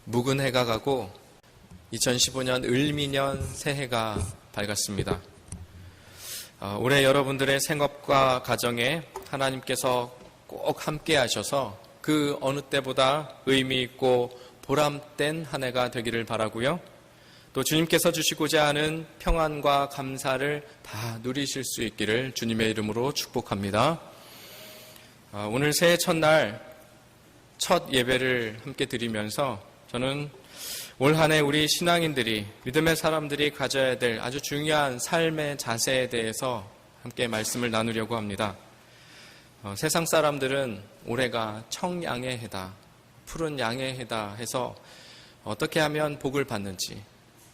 묵은 해가 가고 2015년 을미년 새해가 밝았습니다. 올해 여러분들의 생업과 가정에 하나님께서 꼭 함께 하셔서 그 어느 때보다 의미 있고 보람된 한 해가 되기를 바라고요. 또 주님께서 주시고자 하는 평안과 감사를 다 누리실 수 있기를 주님의 이름으로 축복합니다. 오늘 새해 첫날 첫 예배를 함께 드리면서 저는 올 한 해 우리 신앙인들이, 믿음의 사람들이 가져야 될 아주 중요한 삶의 자세에 대해서 함께 말씀을 나누려고 합니다. 세상 사람들은 올해가 청양의 해다, 푸른 양의 해다 해서 어떻게 하면 복을 받는지,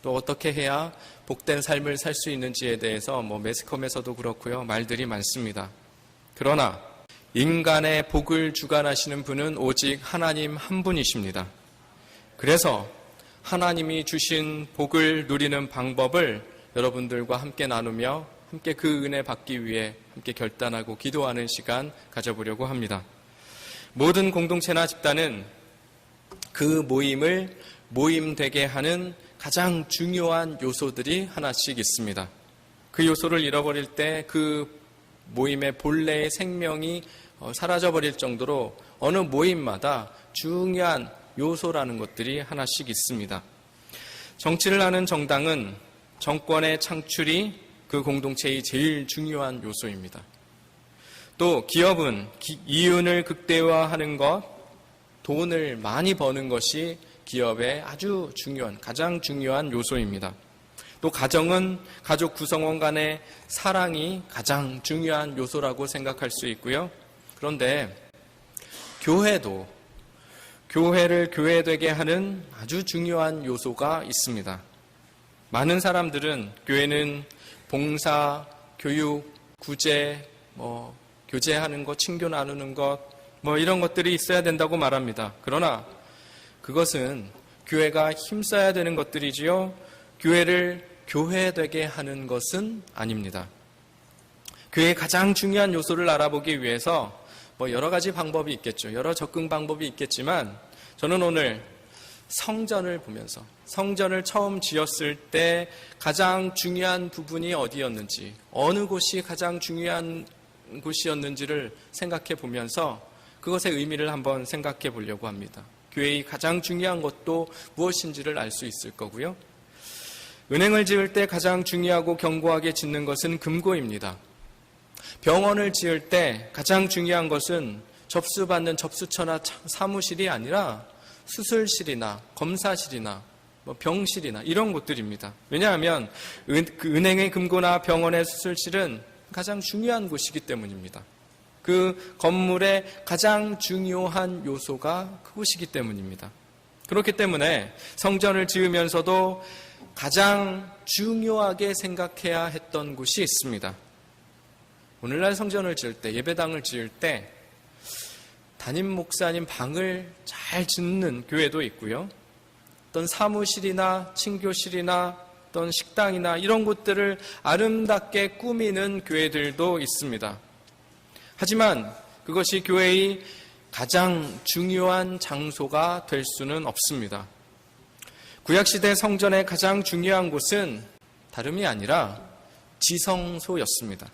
또 어떻게 해야 복된 삶을 살 수 있는지에 대해서 매스컴에서도 그렇고요, 말들이 많습니다. 그러나 인간의 복을 주관하시는 분은 오직 하나님 한 분이십니다. 그래서 하나님이 주신 복을 누리는 방법을 여러분들과 함께 나누며 함께 그 은혜 받기 위해 함께 결단하고 기도하는 시간 가져보려고 합니다. 모든 공동체나 집단은 그 모임을 모임되게 하는 가장 중요한 요소들이 하나씩 있습니다. 그 요소를 잃어버릴 때 그 모임의 본래의 생명이 사라져버릴 정도로 어느 모임마다 중요한 요소라는 것들이 하나씩 있습니다. 정치를 하는 정당은 정권의 창출이 그 공동체의 제일 중요한 요소입니다. 또 기업은 이윤을 극대화하는 것, 돈을 많이 버는 것이 기업의 아주 중요한, 가장 중요한 요소입니다. 또 가정은 가족 구성원 간의 사랑이 가장 중요한 요소라고 생각할 수 있고요. 그런데 교회도 교회를 교회되게 하는 아주 중요한 요소가 있습니다. 많은 사람들은 교회는 봉사, 교육, 구제, 교제하는 것, 친교 나누는 것, 이런 것들이 있어야 된다고 말합니다. 그러나 그것은 교회가 힘써야 되는 것들이지요, 교회를 교회되게 하는 것은 아닙니다. 교회의 가장 중요한 요소를 알아보기 위해서 여러 가지 방법이 있겠죠. 여러 접근 방법이 있겠지만 저는 오늘 성전을 보면서 성전을 처음 지었을 때 가장 중요한 부분이 어디였는지, 어느 곳이 가장 중요한 곳이었는지를 생각해 보면서 그것의 의미를 한번 생각해 보려고 합니다. 교회의 가장 중요한 것도 무엇인지를 알 수 있을 거고요. 은행을 지을 때 가장 중요하고 견고하게 짓는 것은 금고입니다. 병원을 지을 때 가장 중요한 것은 접수받는 접수처나 사무실이 아니라 수술실이나 검사실이나 병실이나 이런 곳들입니다. 왜냐하면 그 은행의 금고나 병원의 수술실은 가장 중요한 곳이기 때문입니다. 그 건물의 가장 중요한 요소가 그곳이기 때문입니다. 그렇기 때문에 성전을 지으면서도 가장 중요하게 생각해야 했던 곳이 있습니다. 오늘날 성전을 지을 때, 예배당을 지을 때 담임 목사님 방을 잘 짓는 교회도 있고요. 어떤 사무실이나 친교실이나 어떤 식당이나 이런 곳들을 아름답게 꾸미는 교회들도 있습니다. 하지만 그것이 교회의 가장 중요한 장소가 될 수는 없습니다. 구약시대 성전의 가장 중요한 곳은 다름이 아니라 지성소였습니다.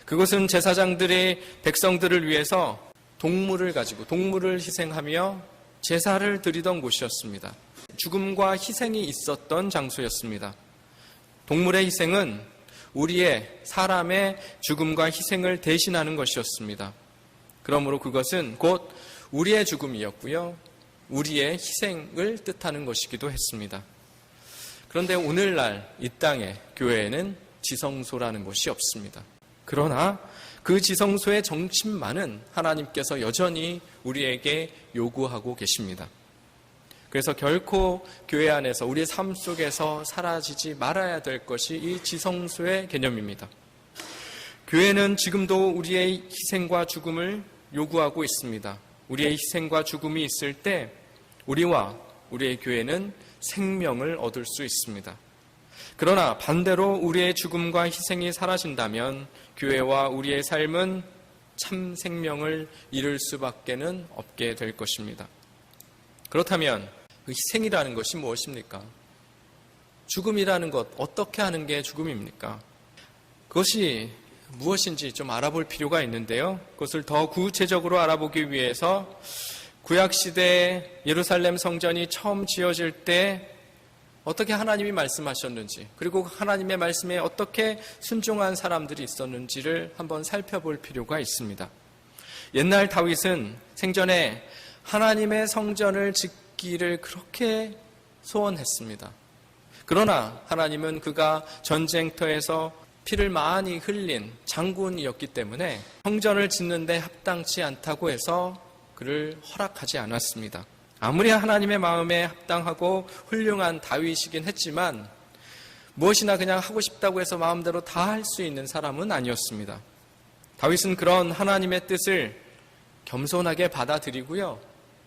그것은 제사장들이 백성들을 위해서 동물을 희생하며 제사를 드리던 곳이었습니다. 죽음과 희생이 있었던 장소였습니다. 동물의 희생은 사람의 죽음과 희생을 대신하는 것이었습니다. 그러므로 그것은 곧 우리의 죽음이었고요, 우리의 희생을 뜻하는 것이기도 했습니다. 그런데 오늘날 이 땅에 교회에는 지성소라는 곳이 없습니다. 그러나 그 지성소의 정신만은 하나님께서 여전히 우리에게 요구하고 계십니다. 그래서 결코 교회 안에서 우리의 삶 속에서 사라지지 말아야 될 것이 이 지성소의 개념입니다. 교회는 지금도 우리의 희생과 죽음을 요구하고 있습니다. 우리의 희생과 죽음이 있을 때 우리와 우리의 교회는 생명을 얻을 수 있습니다. 그러나 반대로 우리의 죽음과 희생이 사라진다면 교회와 우리의 삶은 참 생명을 잃을 수밖에는 없게 될 것입니다. 그렇다면 그 희생이라는 것이 무엇입니까? 죽음이라는 것, 어떻게 하는 게 죽음입니까? 그것이 무엇인지 좀 알아볼 필요가 있는데요. 그것을 더 구체적으로 알아보기 위해서 구약시대 예루살렘 성전이 처음 지어질 때 어떻게 하나님이 말씀하셨는지, 그리고 하나님의 말씀에 어떻게 순종한 사람들이 있었는지를 한번 살펴볼 필요가 있습니다. 옛날 다윗은 생전에 하나님의 성전을 짓기를 그렇게 소원했습니다. 그러나 하나님은 그가 전쟁터에서 피를 많이 흘린 장군이었기 때문에 성전을 짓는데 합당치 않다고 해서 그를 허락하지 않았습니다. 아무리 하나님의 마음에 합당하고 훌륭한 다윗이긴 했지만 무엇이나 그냥 하고 싶다고 해서 마음대로 다 할 수 있는 사람은 아니었습니다. 다윗은 그런 하나님의 뜻을 겸손하게 받아들이고요,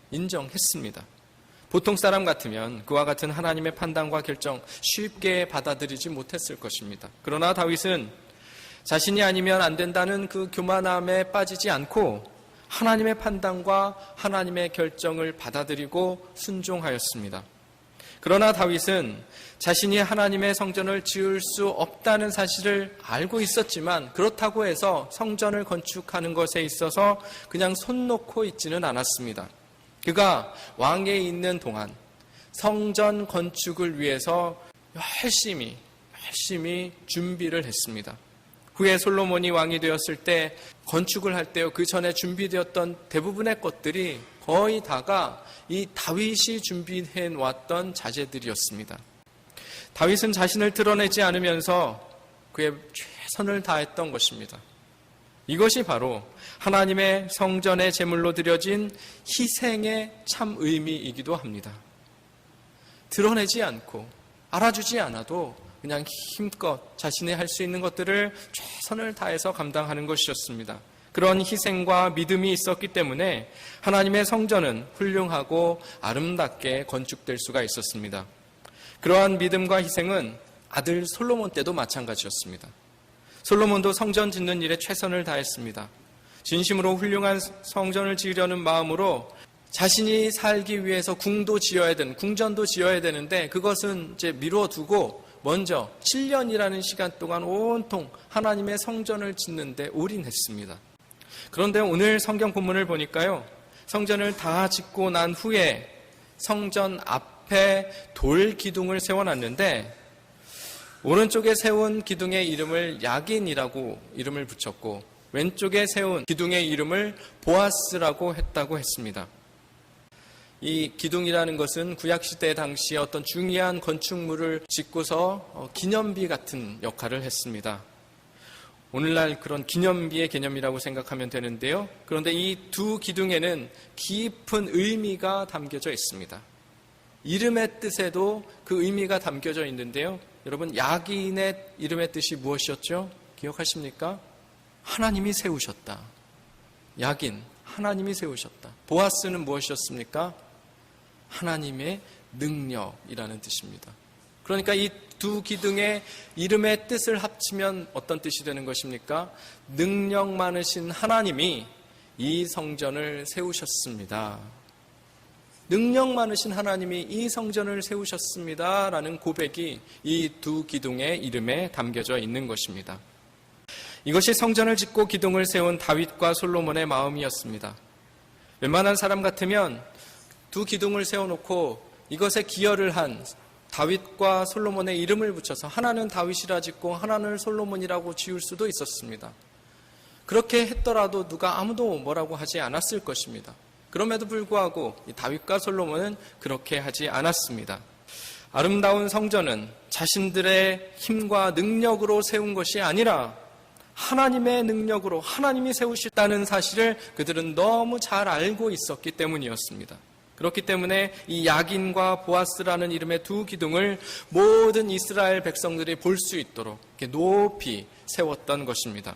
인정했습니다. 보통 사람 같으면 그와 같은 하나님의 판단과 결정 쉽게 받아들이지 못했을 것입니다. 그러나 다윗은 자신이 아니면 안 된다는 그 교만함에 빠지지 않고 하나님의 판단과 하나님의 결정을 받아들이고 순종하였습니다. 그러나 다윗은 자신이 하나님의 성전을 지을 수 없다는 사실을 알고 있었지만 그렇다고 해서 성전을 건축하는 것에 있어서 그냥 손 놓고 있지는 않았습니다. 그가 왕에 있는 동안 성전 건축을 위해서 열심히 준비를 했습니다. 후에 솔로몬이 왕이 되었을 때 건축을 할 때요, 그 전에 준비되었던 대부분의 것들이 거의 다가 이 다윗이 준비해 놓았던 자재들이었습니다. 다윗은 자신을 드러내지 않으면서 그의 최선을 다했던 것입니다. 이것이 바로 하나님의 성전의 제물로 드려진 희생의 참 의미이기도 합니다. 드러내지 않고 알아주지 않아도 그냥 힘껏 자신이 할 수 있는 것들을 최선을 다해서 감당하는 것이었습니다. 그런 희생과 믿음이 있었기 때문에 하나님의 성전은 훌륭하고 아름답게 건축될 수가 있었습니다. 그러한 믿음과 희생은 아들 솔로몬 때도 마찬가지였습니다. 솔로몬도 성전 짓는 일에 최선을 다했습니다. 진심으로 훌륭한 성전을 지으려는 마음으로 자신이 살기 위해서 궁전도 지어야 되는데 그것은 이제 미뤄두고 먼저 7년이라는 시간 동안 온통 하나님의 성전을 짓는데 올인했습니다. 그런데 오늘 성경 본문을 보니까요, 성전을 다 짓고 난 후에 성전 앞에 돌 기둥을 세워놨는데 오른쪽에 세운 기둥의 이름을 야긴이라고 이름을 붙였고 왼쪽에 세운 기둥의 이름을 보아스라고 했다고 했습니다. 이 기둥이라는 것은 구약시대 당시에 어떤 중요한 건축물을 짓고서 기념비 같은 역할을 했습니다. 오늘날 그런 기념비의 개념이라고 생각하면 되는데요. 그런데 이 두 기둥에는 깊은 의미가 담겨져 있습니다. 이름의 뜻에도 그 의미가 담겨져 있는데요. 여러분, 야긴의 이름의 뜻이 무엇이었죠? 기억하십니까? 하나님이 세우셨다. 야긴, 하나님이 세우셨다. 보아스는 무엇이었습니까? 하나님의 능력이라는 뜻입니다. 그러니까 이 두 기둥의 이름의 뜻을 합치면 어떤 뜻이 되는 것입니까? 능력 많으신 하나님이 이 성전을 세우셨습니다. 능력 많으신 하나님이 이 성전을 세우셨습니다. 라는 고백이 이 두 기둥의 이름에 담겨져 있는 것입니다. 이것이 성전을 짓고 기둥을 세운 다윗과 솔로몬의 마음이었습니다. 웬만한 사람 같으면 두 기둥을 세워놓고 이것에 기여를 한 다윗과 솔로몬의 이름을 붙여서 하나는 다윗이라 짓고 하나는 솔로몬이라고 지을 수도 있었습니다. 그렇게 했더라도 누가 아무도 뭐라고 하지 않았을 것입니다. 그럼에도 불구하고 다윗과 솔로몬은 그렇게 하지 않았습니다. 아름다운 성전은 자신들의 힘과 능력으로 세운 것이 아니라 하나님의 능력으로 하나님이 세우셨다는 사실을 그들은 너무 잘 알고 있었기 때문이었습니다. 그렇기 때문에 이 야긴과 보아스라는 이름의 두 기둥을 모든 이스라엘 백성들이 볼 수 있도록 이렇게 높이 세웠던 것입니다.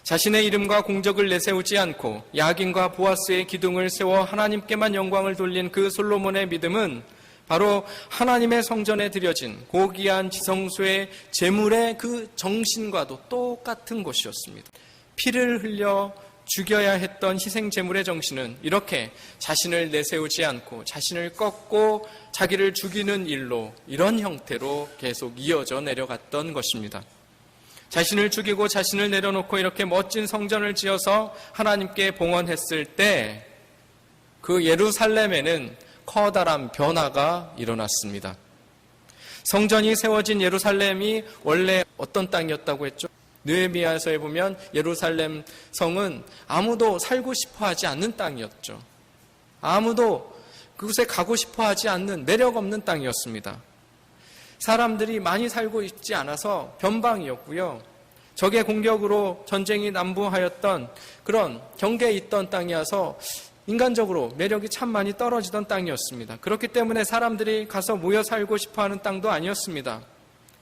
자신의 이름과 공적을 내세우지 않고 야긴과 보아스의 기둥을 세워 하나님께만 영광을 돌린 그 솔로몬의 믿음은 바로 하나님의 성전에 드려진 고귀한 지성소의 제물의 그 정신과도 똑같은 것이었습니다. 피를 흘려 죽여야 했던 희생 제물의 정신은 이렇게 자신을 내세우지 않고 자신을 꺾고 자기를 죽이는 일로, 이런 형태로 계속 이어져 내려갔던 것입니다. 자신을 죽이고 자신을 내려놓고 이렇게 멋진 성전을 지어서 하나님께 봉헌했을 때 그 예루살렘에는 커다란 변화가 일어났습니다. 성전이 세워진 예루살렘이 원래 어떤 땅이었다고 했죠? 느헤미야서에 보면 예루살렘 성은 아무도 살고 싶어 하지 않는 땅이었죠. 아무도 그곳에 가고 싶어 하지 않는, 매력 없는 땅이었습니다. 사람들이 많이 살고 있지 않아서 변방이었고요. 적의 공격으로 전쟁이 난무하였던 그런 경계에 있던 땅이어서 인간적으로 매력이 참 많이 떨어지던 땅이었습니다. 그렇기 때문에 사람들이 가서 모여 살고 싶어하는 땅도 아니었습니다.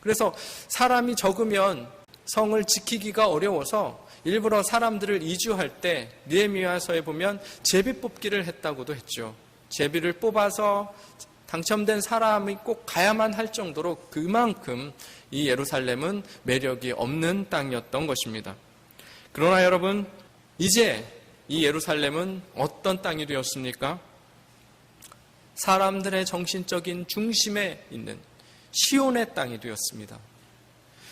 그래서 사람이 적으면 성을 지키기가 어려워서 일부러 사람들을 이주할 때 느헤미야서에 보면 제비 뽑기를 했다고도 했죠. 제비를 뽑아서 당첨된 사람이 꼭 가야만 할 정도로 그만큼 이 예루살렘은 매력이 없는 땅이었던 것입니다. 그러나 여러분, 이제 이 예루살렘은 어떤 땅이 되었습니까? 사람들의 정신적인 중심에 있는 시온의 땅이 되었습니다.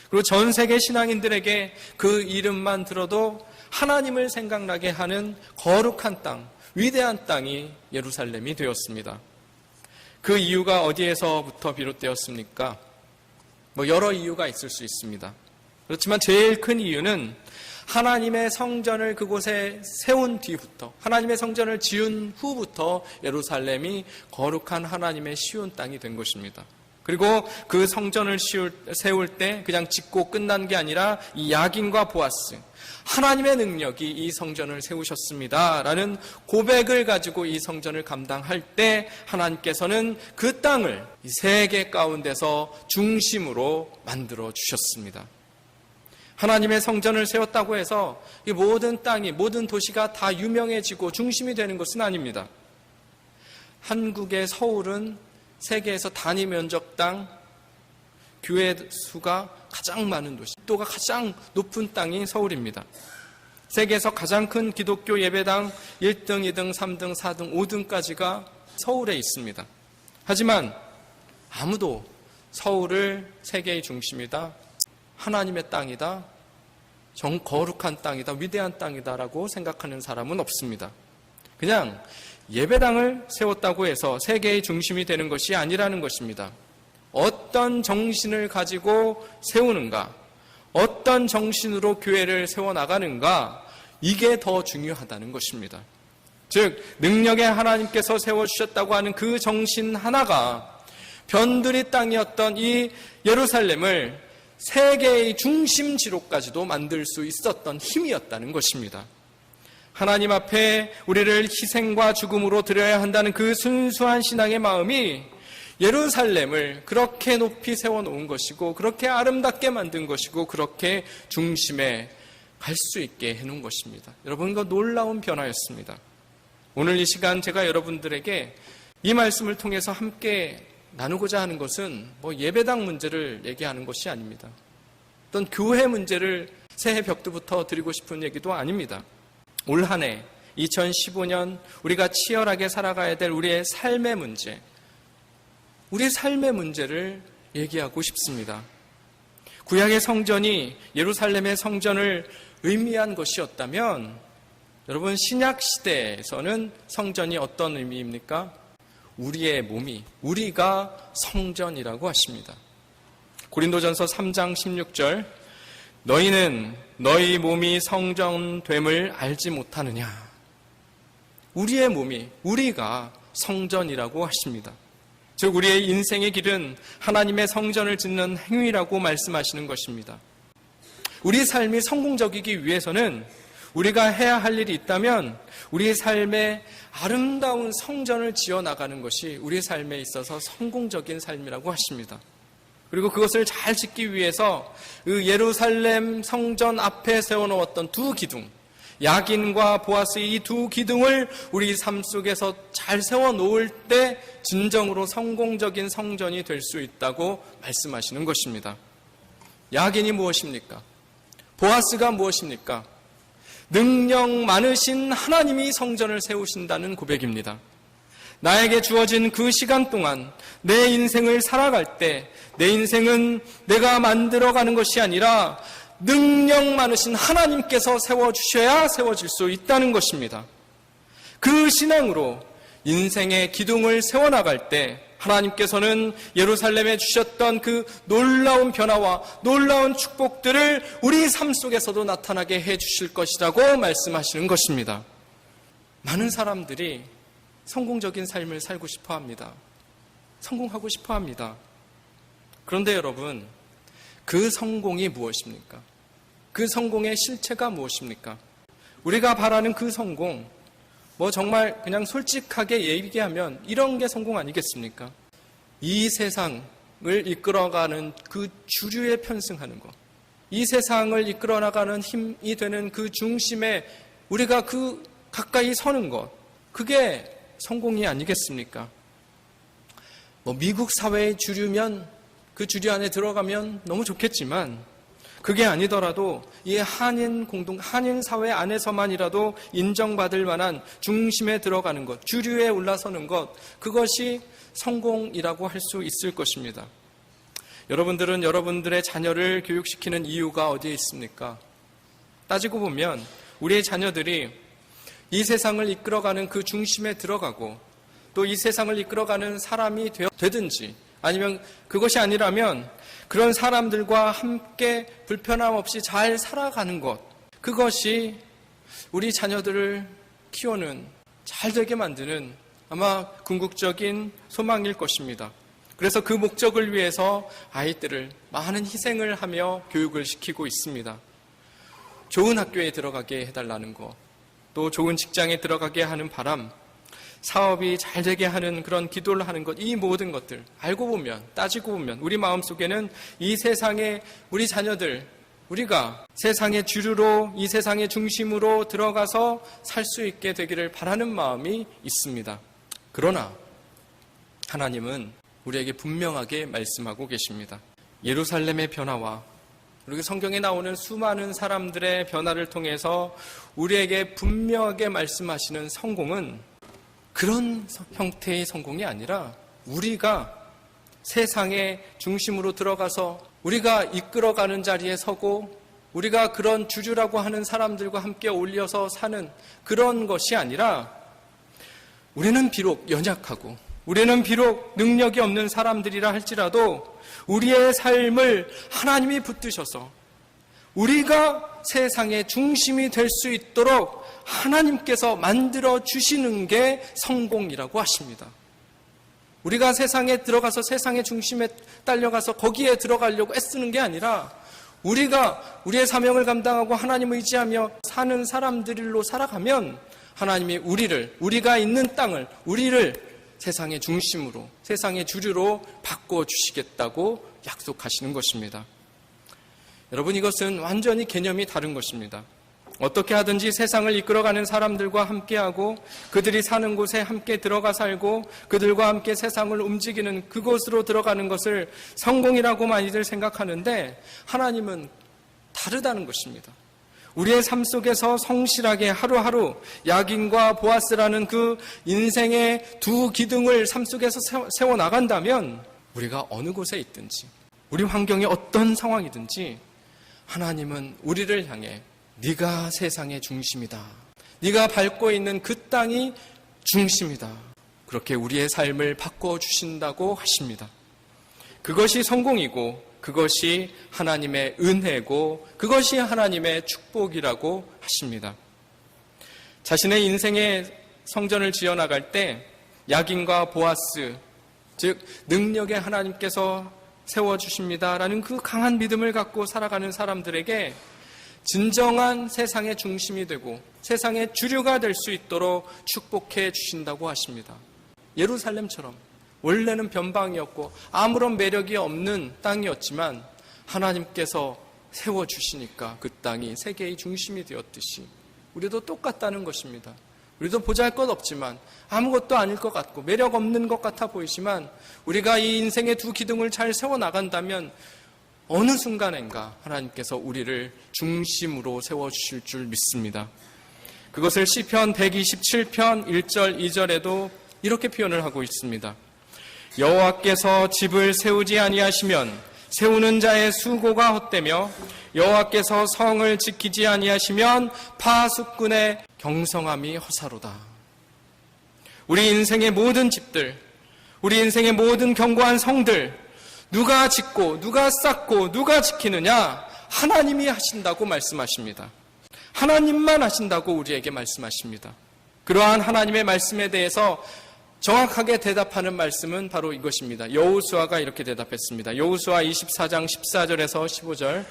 그리고 전 세계 신앙인들에게 그 이름만 들어도 하나님을 생각나게 하는 거룩한 땅, 위대한 땅이 예루살렘이 되었습니다. 그 이유가 어디에서부터 비롯되었습니까? 여러 이유가 있을 수 있습니다. 그렇지만 제일 큰 이유는 하나님의 성전을 그곳에 세운 뒤부터, 하나님의 성전을 지은 후부터 예루살렘이 거룩한 하나님의 시온 땅이 된 것입니다. 그리고 그 성전을 세울 때 그냥 짓고 끝난 게 아니라 이 야긴과 보아스, 하나님의 능력이 이 성전을 세우셨습니다 라는 고백을 가지고 이 성전을 감당할 때 하나님께서는 그 땅을 이 세계 가운데서 중심으로 만들어 주셨습니다. 하나님의 성전을 세웠다고 해서 이 모든 땅이, 모든 도시가 다 유명해지고 중심이 되는 것은 아닙니다. 한국의 서울은 세계에서 단위 면적당 교회 수가 가장 많은 도시, 밀도가 가장 높은 땅이 서울입니다. 세계에서 가장 큰 기독교 예배당 1등, 2등, 3등, 4등, 5등까지가 서울에 있습니다. 하지만 아무도 서울을 세계의 중심이다, 하나님의 땅이다, 거룩한 땅이다, 위대한 땅이다라고 생각하는 사람은 없습니다. 그냥 예배당을 세웠다고 해서 세계의 중심이 되는 것이 아니라는 것입니다. 어떤 정신을 가지고 세우는가, 어떤 정신으로 교회를 세워나가는가, 이게 더 중요하다는 것입니다. 즉, 능력의 하나님께서 세워주셨다고 하는 그 정신 하나가 변두리 땅이었던 이 예루살렘을 세계의 중심지로까지도 만들 수 있었던 힘이었다는 것입니다. 하나님 앞에 우리를 희생과 죽음으로 드려야 한다는 그 순수한 신앙의 마음이 예루살렘을 그렇게 높이 세워놓은 것이고, 그렇게 아름답게 만든 것이고, 그렇게 중심에 갈 수 있게 해놓은 것입니다. 여러분, 이거 놀라운 변화였습니다. 오늘 이 시간 제가 여러분들에게 이 말씀을 통해서 함께 나누고자 하는 것은 예배당 문제를 얘기하는 것이 아닙니다. 어떤 교회 문제를 새해 벽두부터 드리고 싶은 얘기도 아닙니다. 올 한 해 2015년 우리가 치열하게 살아가야 될 우리의 삶의 문제, 우리의 삶의 문제를 얘기하고 싶습니다. 구약의 성전이 예루살렘의 성전을 의미한 것이었다면, 여러분, 신약 시대에서는 성전이 어떤 의미입니까? 우리의 몸이, 우리가 성전이라고 하십니다. 고린도전서 3장 16절, 너희는 너희 몸이 성전됨을 알지 못하느냐. 우리의 몸이, 우리가 성전이라고 하십니다. 즉, 우리의 인생의 길은 하나님의 성전을 짓는 행위라고 말씀하시는 것입니다. 우리 삶이 성공적이기 위해서는 우리가 해야 할 일이 있다면 우리의 삶에 아름다운 성전을 지어나가는 것이 우리의 삶에 있어서 성공적인 삶이라고 하십니다. 그리고 그것을 잘 짓기 위해서 그 예루살렘 성전 앞에 세워놓았던 두 기둥, 야긴과 보아스의 이 두 기둥을 우리 삶 속에서 잘 세워놓을 때 진정으로 성공적인 성전이 될 수 있다고 말씀하시는 것입니다. 야긴이 무엇입니까? 보아스가 무엇입니까? 능력 많으신 하나님이 성전을 세우신다는 고백입니다. 나에게 주어진 그 시간 동안 내 인생을 살아갈 때 내 인생은 내가 만들어가는 것이 아니라 능력 많으신 하나님께서 세워주셔야 세워질 수 있다는 것입니다. 그 신앙으로 인생의 기둥을 세워나갈 때 하나님께서는 예루살렘에 주셨던 그 놀라운 변화와 놀라운 축복들을 우리 삶 속에서도 나타나게 해주실 것이라고 말씀하시는 것입니다. 많은 사람들이 성공적인 삶을 살고 싶어 합니다. 성공하고 싶어 합니다. 그런데 여러분, 그 성공이 무엇입니까? 그 성공의 실체가 무엇입니까? 우리가 바라는 그 성공, 정말 그냥 솔직하게 얘기하면 이런 게 성공 아니겠습니까? 이 세상을 이끌어가는 그 주류에 편승하는 것, 이 세상을 이끌어 나가는 힘이 되는 그 중심에 우리가 그 가까이 서는 것, 그게 성공이 아니겠습니까? 미국 사회의 주류면 그 주류 안에 들어가면 너무 좋겠지만 그게 아니더라도 이 한인 사회 안에서만이라도 인정받을 만한 중심에 들어가는 것, 주류에 올라서는 것, 그것이 성공이라고 할 수 있을 것입니다. 여러분들은 여러분들의 자녀를 교육시키는 이유가 어디에 있습니까? 따지고 보면 우리의 자녀들이 이 세상을 이끌어가는 그 중심에 들어가고 또 이 세상을 이끌어가는 사람이 되든지 아니면 그것이 아니라면 그런 사람들과 함께 불편함 없이 잘 살아가는 것, 그것이 우리 자녀들을 키우는, 잘 되게 만드는 아마 궁극적인 소망일 것입니다. 그래서 그 목적을 위해서 아이들을 많은 희생을 하며 교육을 시키고 있습니다. 좋은 학교에 들어가게 해달라는 것, 또 좋은 직장에 들어가게 하는 바람, 사업이 잘 되게 하는 그런 기도를 하는 것, 이 모든 것들 알고 보면, 따지고 보면 우리 마음속에는 이 세상에 우리 자녀들, 우리가 세상의 주류로, 이 세상의 중심으로 들어가서 살 수 있게 되기를 바라는 마음이 있습니다. 그러나 하나님은 우리에게 분명하게 말씀하고 계십니다. 예루살렘의 변화와 그리고 성경에 나오는 수많은 사람들의 변화를 통해서 우리에게 분명하게 말씀하시는 성공은 그런 형태의 성공이 아니라 우리가 세상의 중심으로 들어가서 우리가 이끌어가는 자리에 서고 우리가 그런 주류라고 하는 사람들과 함께 어울려서 사는 그런 것이 아니라 우리는 비록 연약하고 우리는 비록 능력이 없는 사람들이라 할지라도 우리의 삶을 하나님이 붙드셔서 우리가 세상의 중심이 될 수 있도록 하나님께서 만들어 주시는 게 성공이라고 하십니다. 우리가 세상에 들어가서 세상의 중심에 딸려가서 거기에 들어가려고 애쓰는 게 아니라 우리가 우리의 사명을 감당하고 하나님을 의지하며 사는 사람들로 살아가면 하나님이 우리가 있는 땅을, 우리를 세상의 중심으로, 세상의 주류로 바꿔주시겠다고 약속하시는 것입니다. 여러분, 이것은 완전히 개념이 다른 것입니다. 어떻게 하든지 세상을 이끌어가는 사람들과 함께하고 그들이 사는 곳에 함께 들어가 살고 그들과 함께 세상을 움직이는 그곳으로 들어가는 것을 성공이라고 많이들 생각하는데 하나님은 다르다는 것입니다. 우리의 삶 속에서 성실하게 하루하루 야긴과 보아스라는 그 인생의 두 기둥을 삶 속에서 세워나간다면 우리가 어느 곳에 있든지 우리 환경이 어떤 상황이든지 하나님은 우리를 향해 네가 세상의 중심이다. 네가 밟고 있는 그 땅이 중심이다. 그렇게 우리의 삶을 바꿔주신다고 하십니다. 그것이 성공이고 그것이 하나님의 은혜고 그것이 하나님의 축복이라고 하십니다. 자신의 인생의 성전을 지어나갈 때 야긴과 보아스, 즉 능력의 하나님께서 세워주십니다라는 그 강한 믿음을 갖고 살아가는 사람들에게 진정한 세상의 중심이 되고 세상의 주류가 될 수 있도록 축복해 주신다고 하십니다. 예루살렘처럼 원래는 변방이었고 아무런 매력이 없는 땅이었지만 하나님께서 세워주시니까 그 땅이 세계의 중심이 되었듯이 우리도 똑같다는 것입니다. 우리도 보잘것 없지만 아무것도 아닐 것 같고 매력 없는 것 같아 보이지만 우리가 이 인생의 두 기둥을 잘 세워나간다면 어느 순간인가 하나님께서 우리를 중심으로 세워주실 줄 믿습니다. 그것을 시편 127편 1절 2절에도 이렇게 표현을 하고 있습니다. 여호와께서 집을 세우지 아니하시면 세우는 자의 수고가 헛되며 여호와께서 성을 지키지 아니하시면 파수꾼의 경성함이 허사로다. 우리 인생의 모든 집들, 우리 인생의 모든 견고한 성들, 누가 짓고 누가 쌓고 누가 지키느냐? 하나님이 하신다고 말씀하십니다. 하나님만 하신다고 우리에게 말씀하십니다. 그러한 하나님의 말씀에 대해서 정확하게 대답하는 말씀은 바로 이것입니다. 여호수아가 이렇게 대답했습니다. 여호수아 24장 14절에서 15절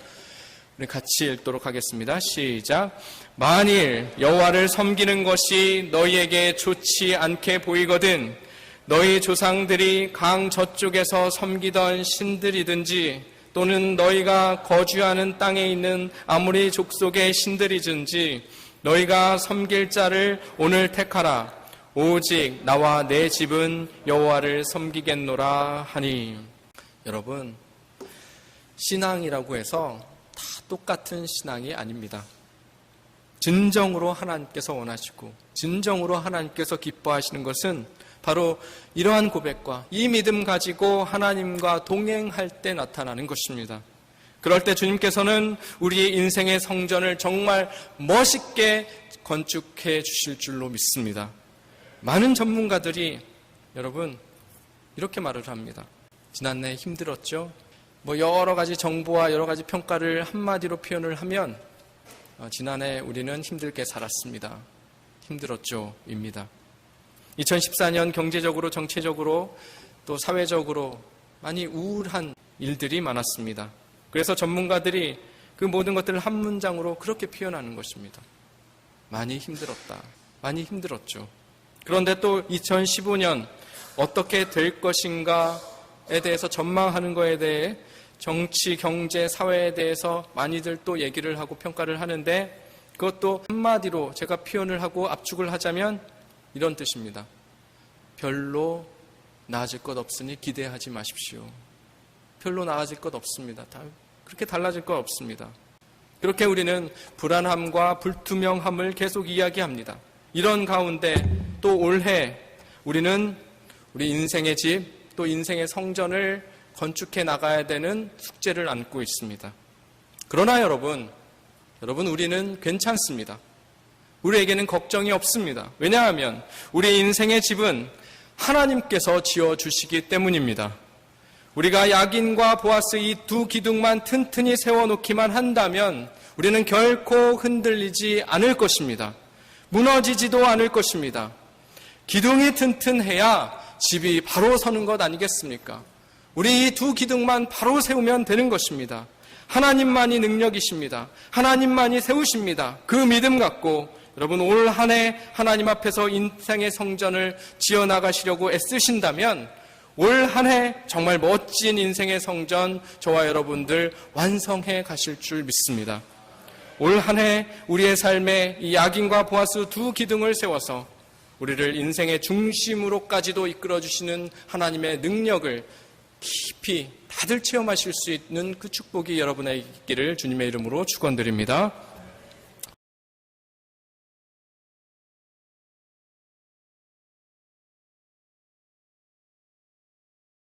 우리 같이 읽도록 하겠습니다. 시작. 만일 여호와를 섬기는 것이 너희에게 좋지 않게 보이거든 너희 조상들이 강 저쪽에서 섬기던 신들이든지 또는 너희가 거주하는 땅에 있는 아무리 족속의 신들이든지 너희가 섬길 자를 오늘 택하라. 오직 나와 내 집은 여호와를 섬기겠노라 하니. 여러분, 신앙이라고 해서 다 똑같은 신앙이 아닙니다. 진정으로 하나님께서 원하시고 진정으로 하나님께서 기뻐하시는 것은 바로 이러한 고백과 이 믿음 가지고 하나님과 동행할 때 나타나는 것입니다. 그럴 때 주님께서는 우리의 인생의 성전을 정말 멋있게 건축해 주실 줄로 믿습니다. 많은 전문가들이 여러분 이렇게 말을 합니다. 지난해 힘들었죠? 여러 가지 정보와 여러 가지 평가를 한마디로 표현을 하면 지난해 우리는 힘들게 살았습니다. 힘들었죠? 입니다. 2014년 경제적으로 정치적으로 또 사회적으로 많이 우울한 일들이 많았습니다. 그래서 전문가들이 그 모든 것들을 한 문장으로 그렇게 표현하는 것입니다. 많이 힘들었다. 많이 힘들었죠. 그런데 또 2015년 어떻게 될 것인가에 대해서 전망하는 것에 대해 정치, 경제, 사회에 대해서 많이들 또 얘기를 하고 평가를 하는데 그것도 한마디로 제가 표현을 하고 압축을 하자면 이런 뜻입니다. 별로 나아질 것 없으니 기대하지 마십시오. 별로 나아질 것 없습니다. 그렇게 달라질 것 없습니다. 그렇게 우리는 불안함과 불투명함을 계속 이야기합니다. 이런 가운데 또 올해 우리는 우리 인생의 집, 또 인생의 성전을 건축해 나가야 되는 숙제를 안고 있습니다. 그러나 여러분 우리는 괜찮습니다. 우리에게는 걱정이 없습니다. 왜냐하면 우리 인생의 집은 하나님께서 지어주시기 때문입니다. 우리가 야긴과 보아스 이 두 기둥만 튼튼히 세워놓기만 한다면 우리는 결코 흔들리지 않을 것입니다. 무너지지도 않을 것입니다. 기둥이 튼튼해야 집이 바로 서는 것 아니겠습니까? 우리 이 두 기둥만 바로 세우면 되는 것입니다. 하나님만이 능력이십니다. 하나님만이 세우십니다. 그 믿음 갖고 여러분 올 한 해 하나님 앞에서 인생의 성전을 지어나가시려고 애쓰신다면 올 한 해 정말 멋진 인생의 성전 저와 여러분들 완성해 가실 줄 믿습니다. 올 한 해 우리의 삶에 이 야긴과 보아스 두 기둥을 세워서 우리를 인생의 중심으로까지도 이끌어주시는 하나님의 능력을 깊이 다들 체험하실 수 있는 그 축복이 여러분에게 있기를 주님의 이름으로 축원드립니다.